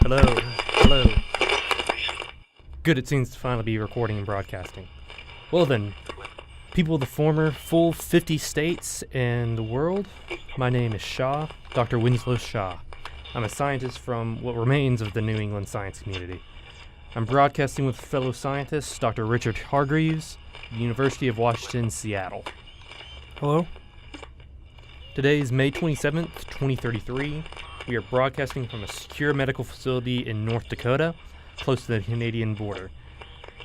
Hello. Hello. Good, it seems to finally be recording and broadcasting. Well then, people of the former full 50 states and the world, my name is Shaw, Dr. Winslow Shaw. I'm a scientist from what remains of the New England science community. I'm broadcasting with fellow scientist Dr. Richard Hargreaves, University of Washington, Seattle. Hello? Today is May 27th, 2033. We are broadcasting from a secure medical facility in North Dakota, close to the Canadian border.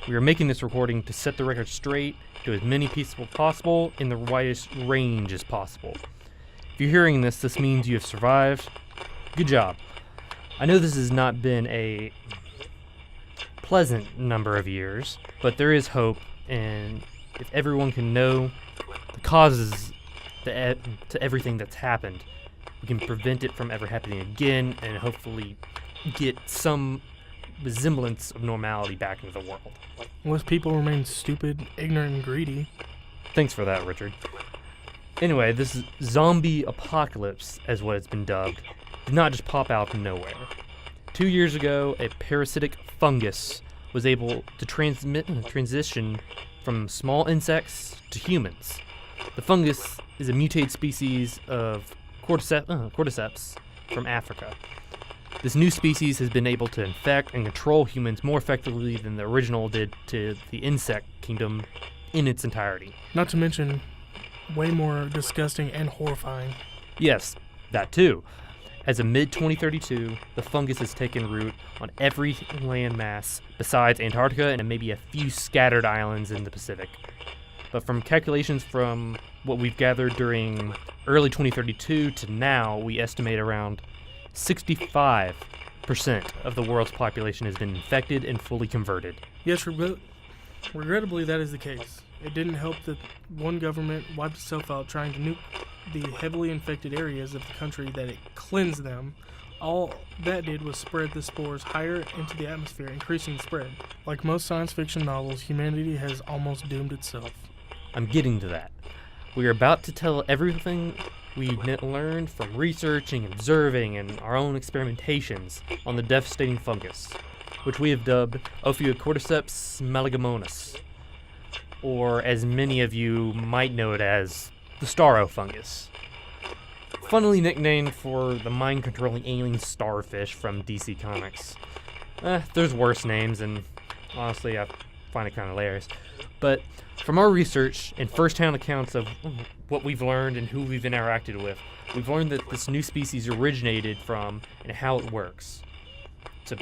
We are making this recording to set the record straight to as many people as possible in the widest range as possible. If you're hearing this, this means you have survived. Good job. I know this has not been a pleasant number of years, but there is hope, and if everyone can know the causes to everything that's happened, we can prevent it from ever happening again and hopefully get some resemblance of normality back into the world. Unless people remain stupid, ignorant, and greedy. Thanks for that, Richard. Anyway, this zombie apocalypse, as what it's been dubbed, did not just pop out of nowhere. 2 years ago, a parasitic fungus was able to transition from small insects to humans. The fungus is a mutated species of cordyceps from Africa. This new species has been able to infect and control humans more effectively than the original did to the insect kingdom in its entirety. Not to mention, way more disgusting and horrifying. Yes, that too. As of mid-2032, the fungus has taken root on every landmass besides Antarctica and maybe a few scattered islands in the Pacific. But from calculations from what we've gathered during early 2032 to now, we estimate around 65% of the world's population has been infected and fully converted. Yes, regrettably that is the case. It didn't help that one government wiped itself out trying to nuke the heavily infected areas of the country that it cleansed them. All that did was spread the spores higher into the atmosphere, increasing the spread. Like most science fiction novels, humanity has almost doomed itself. I'm getting to that. We are about to tell everything we learned from researching, observing, and our own experimentations on the devastating fungus, which we have dubbed Ophiocordyceps melanogamosus, or as many of you might know it as, the Starro fungus. Funnily nicknamed for the mind-controlling alien starfish from DC Comics. There's worse names, and honestly, I find it kind of hilarious. But from our research and first-hand accounts of what we've learned and who we've interacted with, we've learned that this new species originated from and how it works. To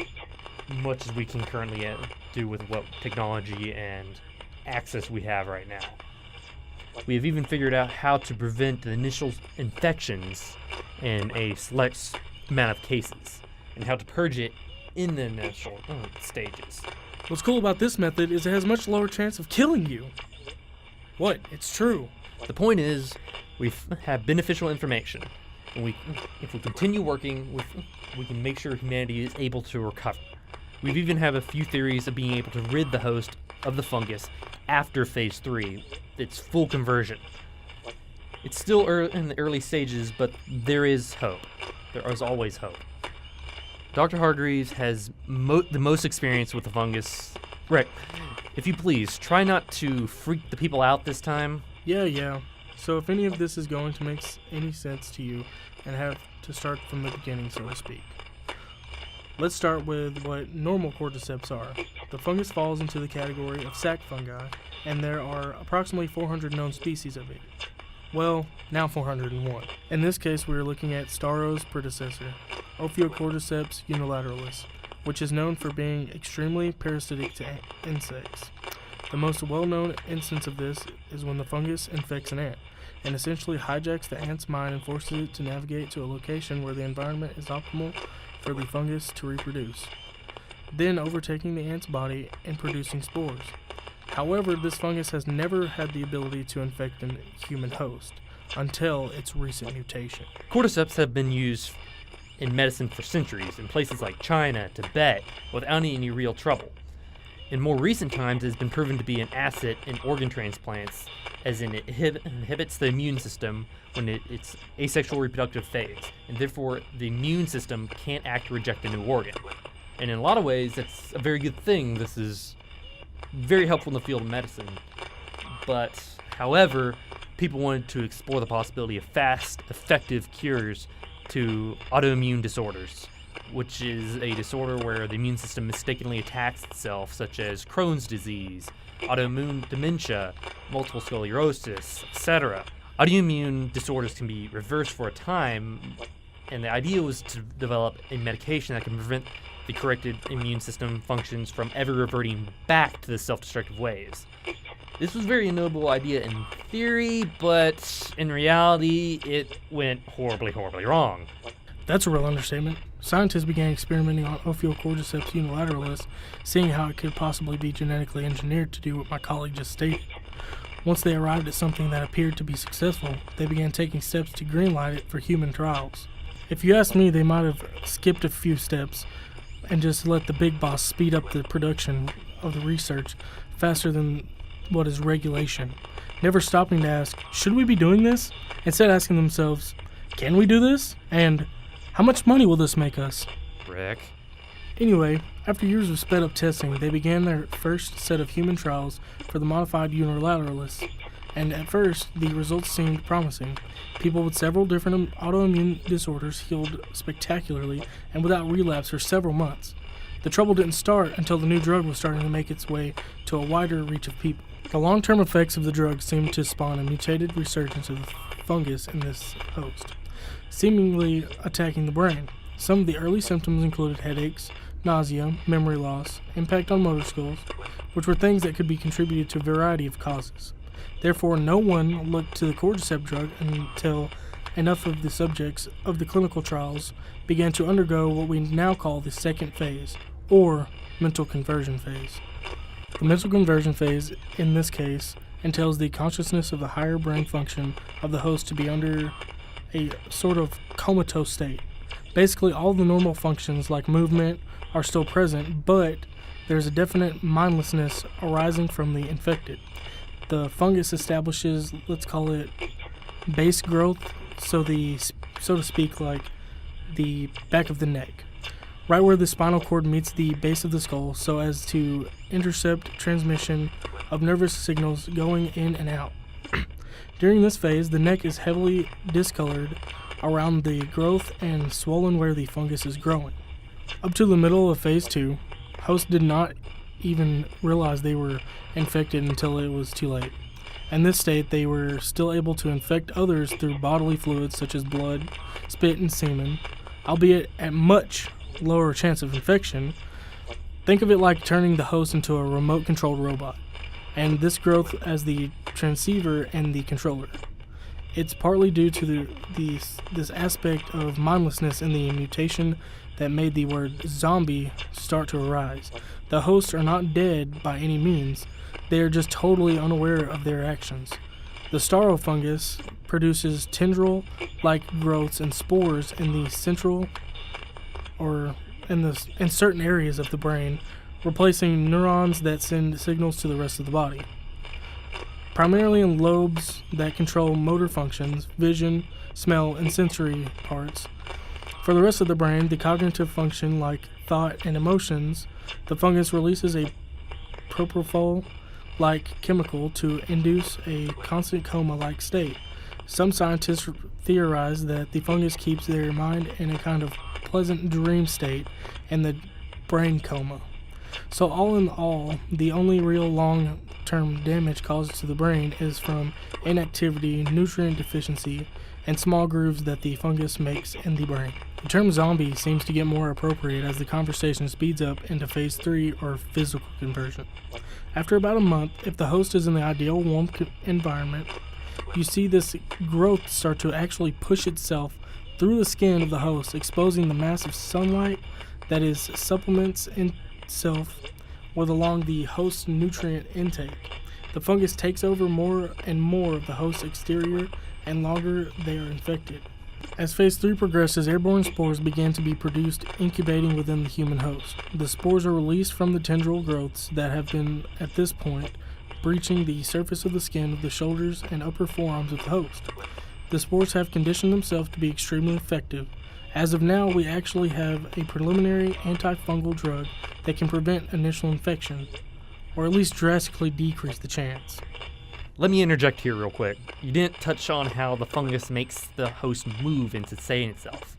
much as we can currently do with what technology and access we have right now. We have even figured out how to prevent the initial infections in a select amount of cases, and how to purge it in the initial stages. What's cool about this method is it has much lower chance of killing you. What? It's true. The point is, we have beneficial information, and if we continue working, we can make sure humanity is able to recover. We've even have a few theories of being able to rid the host of the fungus after phase 3, its full conversion. It's still in the early stages, but there is hope. There is always hope. Dr. Hargreaves has the most experience with the fungus. Rick, if you please, try not to freak the people out this time. Yeah. So if any of this is going to make any sense to you and have to start from the beginning, so to speak. Let's start with what normal cordyceps are. The fungus falls into the category of sac fungi, and there are approximately 400 known species of it. Well, now 401. In this case, we are looking at Starro's predecessor, Ophiocordyceps unilateralis, which is known for being extremely parasitic to insects. The most well-known instance of this is when the fungus infects an ant, and essentially hijacks the ant's mind and forces it to navigate to a location where the environment is optimal for the fungus to reproduce, then overtaking the ant's body and producing spores. However, this fungus has never had the ability to infect a human host until its recent mutation. Cordyceps have been used in medicine for centuries in places like China, Tibet, without any real trouble. In more recent times, it has been proven to be an asset in organ transplants, as in it inhibits the immune system when it's asexual reproductive phase, and therefore the immune system can't act to reject a new organ. And in a lot of ways, that's a very good thing. This is very helpful in the field of medicine. But, however, people wanted to explore the possibility of fast, effective cures to autoimmune disorders, which is a disorder where the immune system mistakenly attacks itself, such as Crohn's disease, autoimmune dementia, multiple sclerosis, etc. Autoimmune disorders can be reversed for a time, and the idea was to develop a medication that can prevent the corrected immune system functions from ever reverting back to the self-destructive ways. This was a very noble idea in theory, but in reality, it went horribly, horribly wrong. That's a real understatement. Scientists began experimenting on Ophiocordyceps unilateralis, seeing how it could possibly be genetically engineered to do what my colleague just stated. Once they arrived at something that appeared to be successful, they began taking steps to greenlight it for human trials. If you ask me, they might have skipped a few steps and just let the big boss speed up the production of the research faster than what is regulation, never stopping to ask, should we be doing this? Instead asking themselves, can we do this? And how much money will this make us? Rick? Anyway, after years of sped up testing, they began their first set of human trials for the modified unilateralis, and at first, the results seemed promising. People with several different autoimmune disorders healed spectacularly and without relapse for several months. The trouble didn't start until the new drug was starting to make its way to a wider reach of people. The long-term effects of the drug seemed to spawn a mutated resurgence of the fungus in this host, seemingly attacking the brain. Some of the early symptoms included headaches, nausea, memory loss, impact on motor skills, which were things that could be contributed to a variety of causes. Therefore, no one looked to the cordyceps drug until enough of the subjects of the clinical trials began to undergo what we now call the second phase, or mental conversion phase. The mental conversion phase, in this case, entails the consciousness of the higher brain function of the host to be under a sort of comatose state. Basically, all the normal functions like movement are still present, but there's a definite mindlessness arising from the infected. The fungus establishes, let's call it, base growth, so to speak, like the back of the neck, right where the spinal cord meets the base of the skull, so as to intercept transmission of nervous signals going in and out. During this phase, the neck is heavily discolored around the growth and swollen where the fungus is growing. Up to the middle of phase 2, hosts did not even realize they were infected until it was too late. In this state, they were still able to infect others through bodily fluids such as blood, spit, and semen, albeit at much lower chance of infection. Think of it like turning the host into a remote-controlled robot, and this growth as the transceiver and the controller. It's partly due to this aspect of mindlessness in the mutation that made the word zombie start to arise. The hosts are not dead by any means, they are just totally unaware of their actions. The staro fungus produces tendril-like growths and spores in the central or in certain areas of the brain, replacing neurons that send signals to the rest of the body. Primarily in lobes that control motor functions, vision, smell, and sensory parts. For the rest of the brain, the cognitive function like thought and emotions, the fungus releases a propofol-like chemical to induce a constant coma-like state. Some scientists theorize that the fungus keeps their mind in a kind of pleasant dream state in the brain coma. So all in all, the only real long-term damage caused to the brain is from inactivity, nutrient deficiency, and small grooves that the fungus makes in the brain. The term zombie seems to get more appropriate as the conversation speeds up into phase 3 or physical conversion. After about a month, if the host is in the ideal warm environment, you see this growth start to actually push itself through the skin of the host, exposing the massive sunlight that is supplements itself with along the host's nutrient intake. The fungus takes over more and more of the host's exterior and longer they are infected. As phase 3 progresses, airborne spores begin to be produced, incubating within the human host. The spores are released from the tendril growths that have been, at this point, breaching the surface of the skin of the shoulders and upper forearms of the host. The spores have conditioned themselves to be extremely effective, As of now, we actually have a preliminary antifungal drug that can prevent initial infection, or at least drastically decrease the chance. Let me interject here real quick. You didn't touch on how the fungus makes the host move and sustain itself.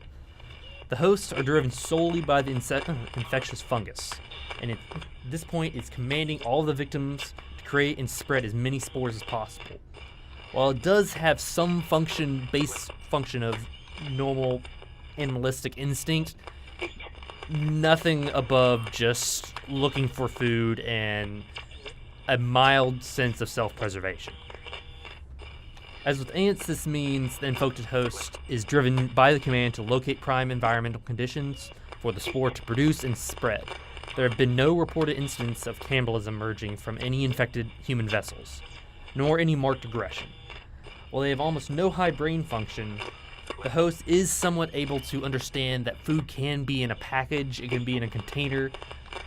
The hosts are driven solely by the infectious fungus, and at this point it's commanding all the victims to create and spread as many spores as possible. While it does have some base function of normal animalistic instinct, nothing above just looking for food and a mild sense of self-preservation. As with ants, this means the infected host is driven by the command to locate prime environmental conditions for the spore to produce and spread. There have been no reported incidents of cannibalism emerging from any infected human vessels, nor any marked aggression. While they have almost no high brain function, the host is somewhat able to understand that food can be in a package, it can be in a container.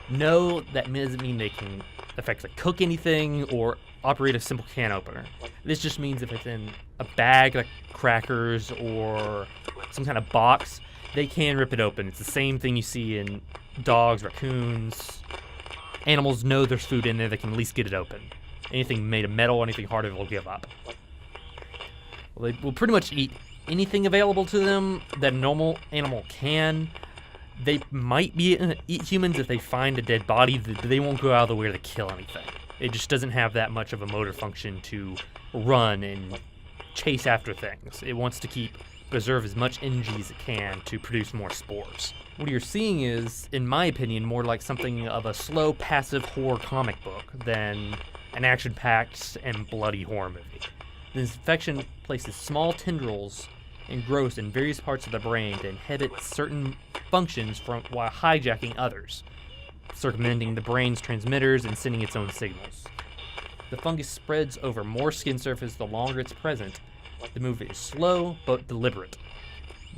No, that doesn't mean they can effectively cook anything or operate a simple can opener. This just means if it's in a bag like crackers or some kind of box, they can rip it open. It's the same thing you see in dogs, raccoons. Animals know there's food in there, they can at least get it open. Anything made of metal, anything harder, they'll give up. Well, they will pretty much eat anything available to them that a normal animal can. They might eat humans if they find a dead body, but they won't go out of the way to kill anything. It just doesn't have that much of a motor function to run and chase after things. It wants to preserve as much energy as it can to produce more spores. What you're seeing is, in my opinion, more like something of a slow, passive horror comic book than an action-packed and bloody horror movie. This infection places small tendrils and growths in various parts of the brain to inhibit certain functions while hijacking others, circumventing the brain's transmitters and sending its own signals. The fungus spreads over more skin surface the longer it's present. The movement is slow but deliberate,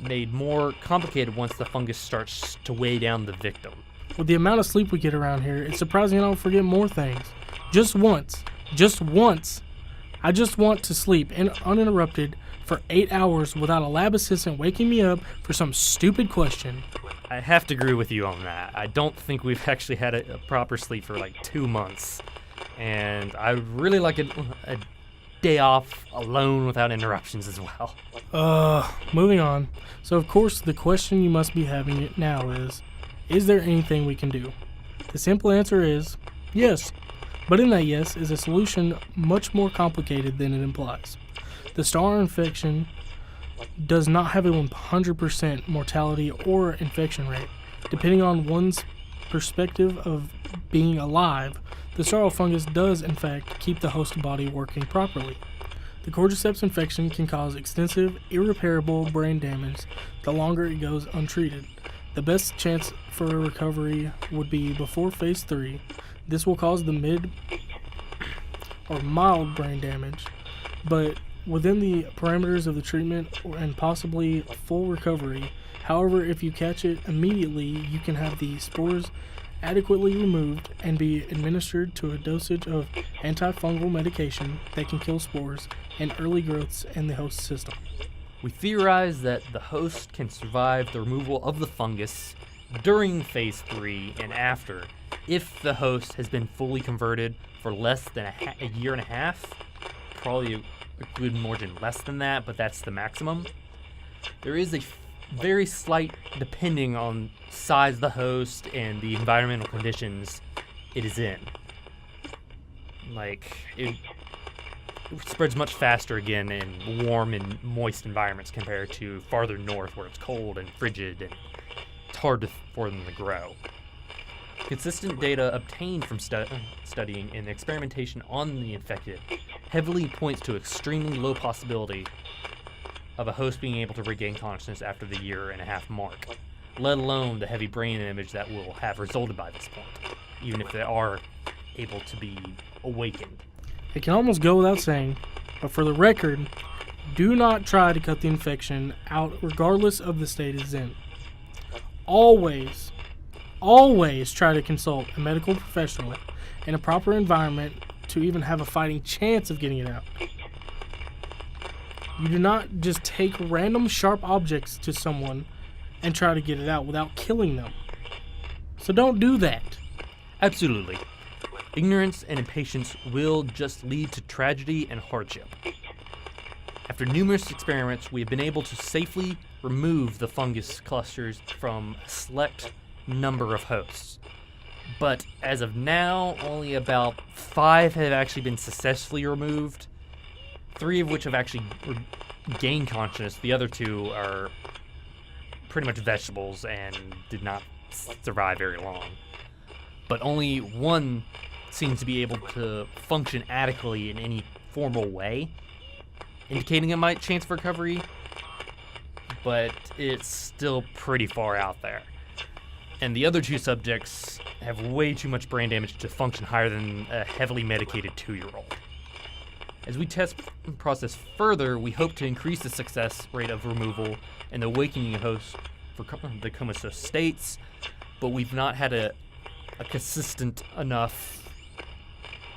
made more complicated once the fungus starts to weigh down the victim. With the amount of sleep we get around here, it's surprising I don't forget more things. Just once. I just want to sleep uninterrupted for 8 hours without a lab assistant waking me up for some stupid question. I have to agree with you on that. I don't think we've actually had a proper sleep for like 2 months. And I would really like a day off alone without interruptions as well. Moving on. So of course the question you must be having now is there anything we can do? The simple answer is yes. But in that yes is a solution much more complicated than it implies. The star infection does not have a 100% mortality or infection rate. Depending on one's perspective of being alive, the starro fungus does in fact keep the host body working properly. The cordyceps infection can cause extensive, irreparable brain damage the longer it goes untreated. The best chance for a recovery would be before phase 3. This will cause the mid or mild brain damage, but within the parameters of the treatment and possibly full recovery. However, if you catch it immediately, you can have the spores adequately removed and be administered to a dosage of antifungal medication that can kill spores and early growths in the host system. We theorize that the host can survive the removal of the fungus during phase 3 and after if the host has been fully converted for less than a year and a half, probably a good margin less than that, but that's the maximum. There is a very slight, depending on size of the host and the environmental conditions it is in. Like, it spreads much faster again in warm and moist environments compared to farther north where it's cold and frigid and it's hard for them to grow. Consistent data obtained from studying and experimentation on the infected heavily points to extremely low possibility of a host being able to regain consciousness after the year and a half mark, let alone the heavy brain image that will have resulted by this point, even if they are able to be awakened. It can almost go without saying, but for the record, do not try to cut the infection out regardless of the state it's in. Always try to consult a medical professional in a proper environment to even have a fighting chance of getting it out. You do not just take random sharp objects to someone and try to get it out without killing them. So don't do that. Absolutely. Ignorance and impatience will just lead to tragedy and hardship. After numerous experiments, we have been able to safely remove the fungus clusters from a select number of hosts. But as of now, only about 5 have actually been successfully removed, 3 of which have actually gained consciousness. The other 2 are pretty much vegetables and did not survive very long. But only 1 seems to be able to function adequately in any formal way, indicating a might chance of recovery, but it's still pretty far out there. And the other 2 subjects have way too much brain damage to function higher than a heavily medicated 2-year-old. As we test the process further, we hope to increase the success rate of removal and the awakening of hosts for the comatose states, but we've not had a consistent enough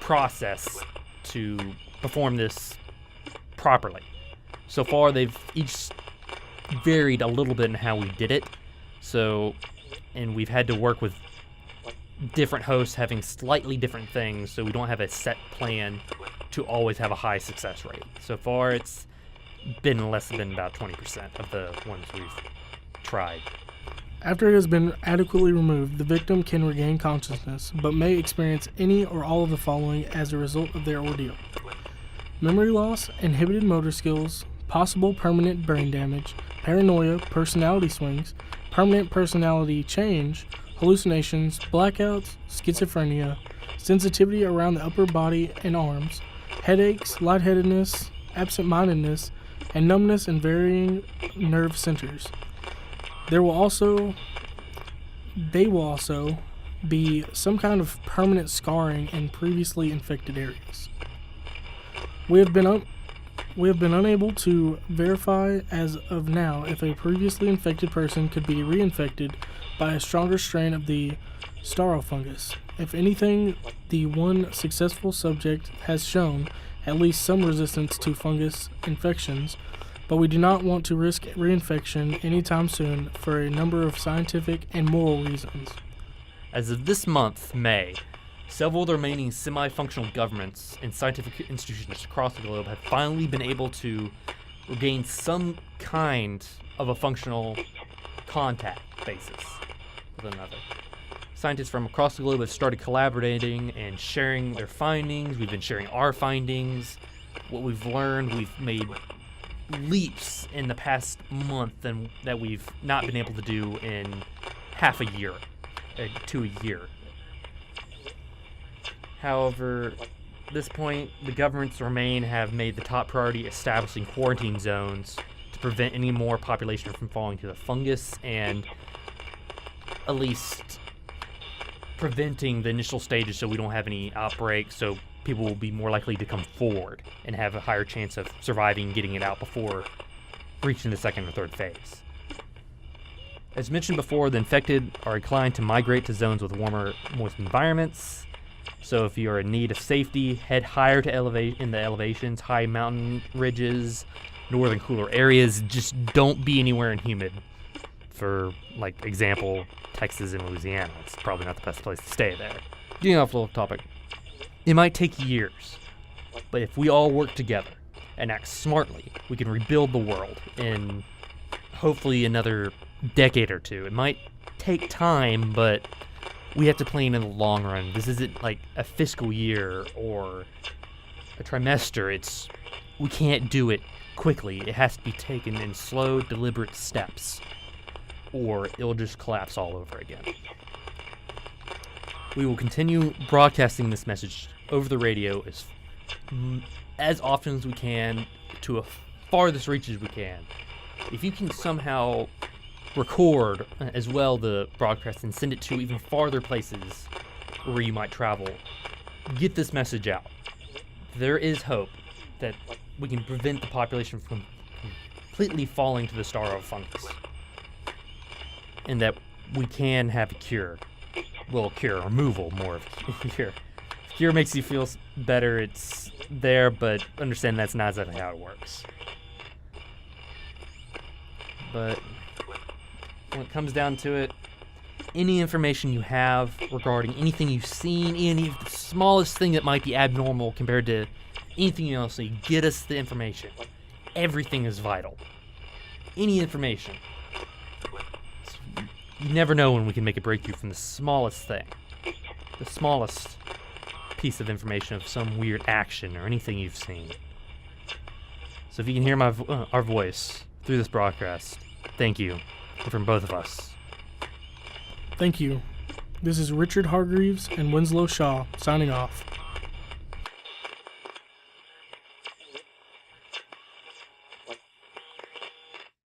process to perform this properly. So far, they've each varied a little bit in how we did it. And we've had to work with different hosts having slightly different things, so we don't have a set plan to always have a high success rate. So far, it's been less than about 20% of the ones we've tried. After it has been adequately removed, the victim can regain consciousness, but may experience any or all of the following as a result of their ordeal: memory loss, inhibited motor skills, possible permanent brain damage, paranoia, personality swings, permanent personality change, hallucinations, blackouts, schizophrenia, sensitivity around the upper body and arms, headaches, lightheadedness, absent-mindedness, and numbness in varying nerve centers. They will also be some kind of permanent scarring in previously infected areas. We have been unable to verify as of now if a previously infected person could be reinfected by a stronger strain of the starofungus. If anything, the one successful subject has shown at least some resistance to fungus infections, but we do not want to risk reinfection anytime soon for a number of scientific and moral reasons. As of this month, May, several of the remaining semi-functional governments and scientific institutions across the globe have finally been able to regain some kind of a functional contact basis with another. Scientists from across the globe have started collaborating and sharing their findings. We've been sharing our findings. What we've learned, we've made leaps in the past month and that we've not been able to do in half a year to a year. However, at this point, the governments have made the top priority establishing quarantine zones to prevent any more population from falling to the fungus and at least preventing the initial stages so we don't have any outbreaks, so people will be more likely to come forward and have a higher chance of surviving and getting it out before reaching the second or third phase. As mentioned before, the infected are inclined to migrate to zones with warmer, moist environments. So if you are in need of safety, head higher to in the elevations, high mountain ridges, northern cooler areas. Just don't be anywhere in humid. For, like, example, Texas and Louisiana. It's probably not the best place to stay there. Getting off the topic. It might take years, but if we all work together and act smartly, we can rebuild the world in hopefully another decade or 2. It might take time, but we have to plan in the long run. This isn't like a fiscal year or a trimester. We can't do it quickly. It has to be taken in slow, deliberate steps, or it'll just collapse all over again. We will continue broadcasting this message over the radio as often as we can to a farthest reaches we can. If you can somehow record as well the broadcast and send it to even farther places where you might travel, get this message out. There is hope that we can prevent the population from completely falling to the starofungus, and that we can have a cure. Well, cure, removal more of a cure. Cure makes you feel better, it's there, but understand that's not exactly how it works. But when it comes down to it, any information you have regarding anything you've seen, any of the smallest thing that might be abnormal compared to anything else, so you get us the information. Everything is vital. Any information. You never know when we can make a breakthrough from the smallest thing. The smallest piece of information of some weird action or anything you've seen. So if you can hear our voice through this broadcast, thank you. And from both of us. Thank you. This is Richard Hargreaves and Winslow Shaw signing off.